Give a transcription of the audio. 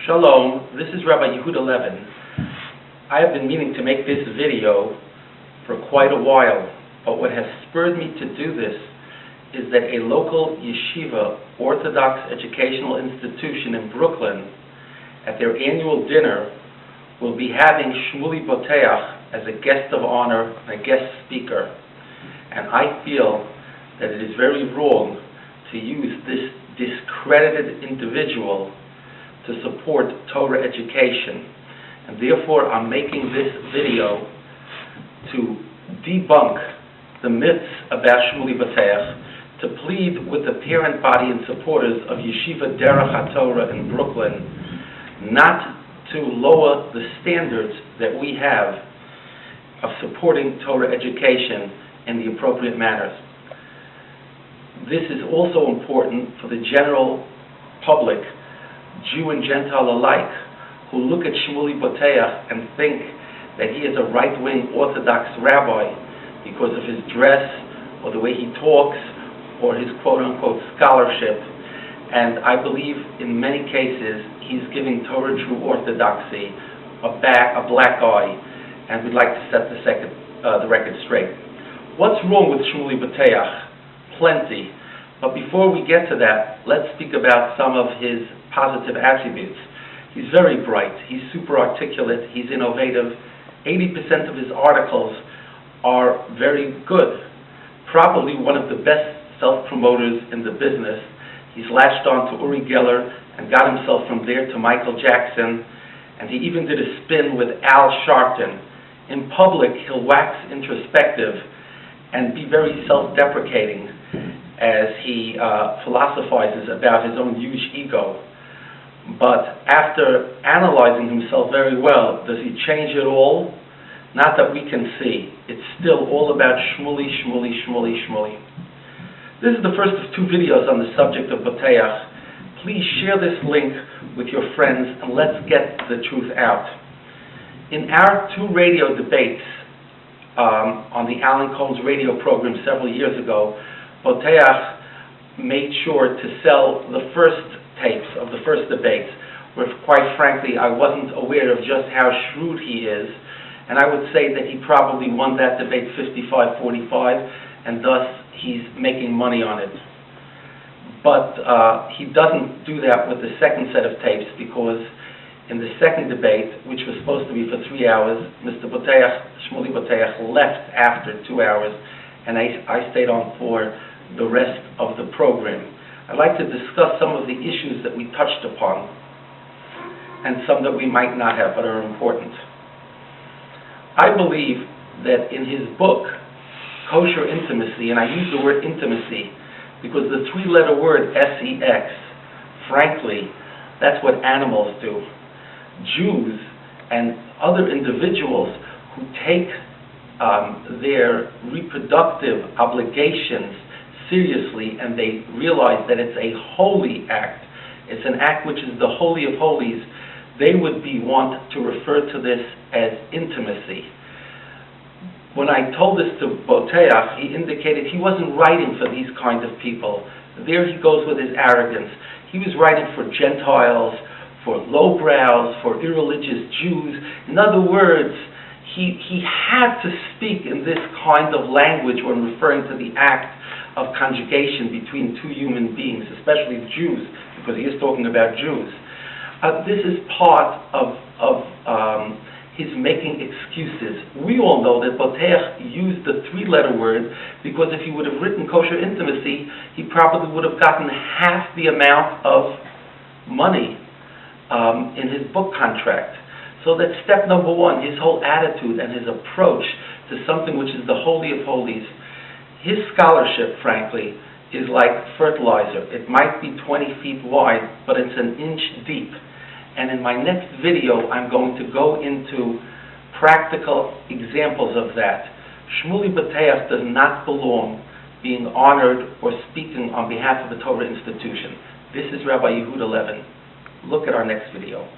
Shalom, this is Rabbi Yehuda Levin. I have been meaning to make this video for quite a while, but what has spurred me to do this is that a local yeshiva, Orthodox educational institution in Brooklyn, at their annual dinner, will be having Shmuely Boteach as a guest of honor and a guest speaker. And I feel that it is very wrong to use this discredited individual to support Torah education. And therefore I'm making this video to debunk the myths about Shmuely Boteach, to plead with the parent body and supporters of yeshiva derech hatorah in Brooklyn not to lower the standards that we have of supporting Torah education in the appropriate manners. This is also important for the general public, Jew and Gentile alike, who look at Shmuely Boteach and think that he is a right-wing Orthodox rabbi because of his dress or the way he talks or his quote-unquote scholarship. And I believe in many cases he's giving Torah true orthodoxy a black eye, and we'd like to set the record straight. What's wrong with Shmuely Boteach? Plenty. But before we get to that, let's speak about some of his positive attributes. He's very bright, he's super articulate, he's innovative. 80% of his articles are very good. Probably one of the best self-promoters in the business. He's latched on to Uri Geller and got himself from there to Michael Jackson, and he even did a spin with Al Sharpton. In public, he'll wax introspective and be very self-deprecating as he philosophizes about his own huge ego. But after analyzing himself very well, does he change it all? Not that we can see. It's still all about Shmuely, Shmuely, Shmuely, Shmuely. This is the first of two videos on the subject of Boteach. Please share this link with your friends and let's get the truth out. In our two radio debates on the Alan Combs radio program several years ago, Boteach made sure to sell the first tapes of the first debates, where quite frankly I wasn't aware of just how shrewd he is, and I would say that he probably won that debate 55-45, and thus he's making money on it. But he doesn't do that with the second set of tapes, because in the second debate, which was supposed to be for 3 hours, Mr. Boteach, Shmuely Boteach, left after 2 hours, and I stayed on for the rest of the program. I'd like to discuss some of the issues that we touched upon, and some that we might not have, but are important. I believe that in his book, Kosher Intimacy, and I use the word intimacy because the three-letter word sex, frankly, that's what animals do. Jews and other individuals who take their reproductive obligations seriously, and they realize that it's a holy act, it's an act which is the Holy of Holies, they would want to refer to this as intimacy. When I told this to Boteach, he indicated he wasn't writing for these kinds of people. There he goes with his arrogance. He was writing for Gentiles, for lowbrows, for irreligious Jews. In other words, he had to speak in this kind of language when referring to the act of conjugation between two human beings, especially Jews, because he is talking about Jews. This is part of his making excuses. We all know that Boteach used the three-letter word because if he would have written Kosher Intimacy, he probably would have gotten half the amount of money in his book contract. So that's step number one, his whole attitude and his approach to something which is the Holy of Holies. His scholarship, frankly, is like fertilizer. It might be 20 feet wide, but it's an inch deep. And in my next video, I'm going to go into practical examples of that. Shmuely Boteach does not belong being honored or speaking on behalf of the Torah institution. This is Rabbi Yehuda Levin. Look at our next video.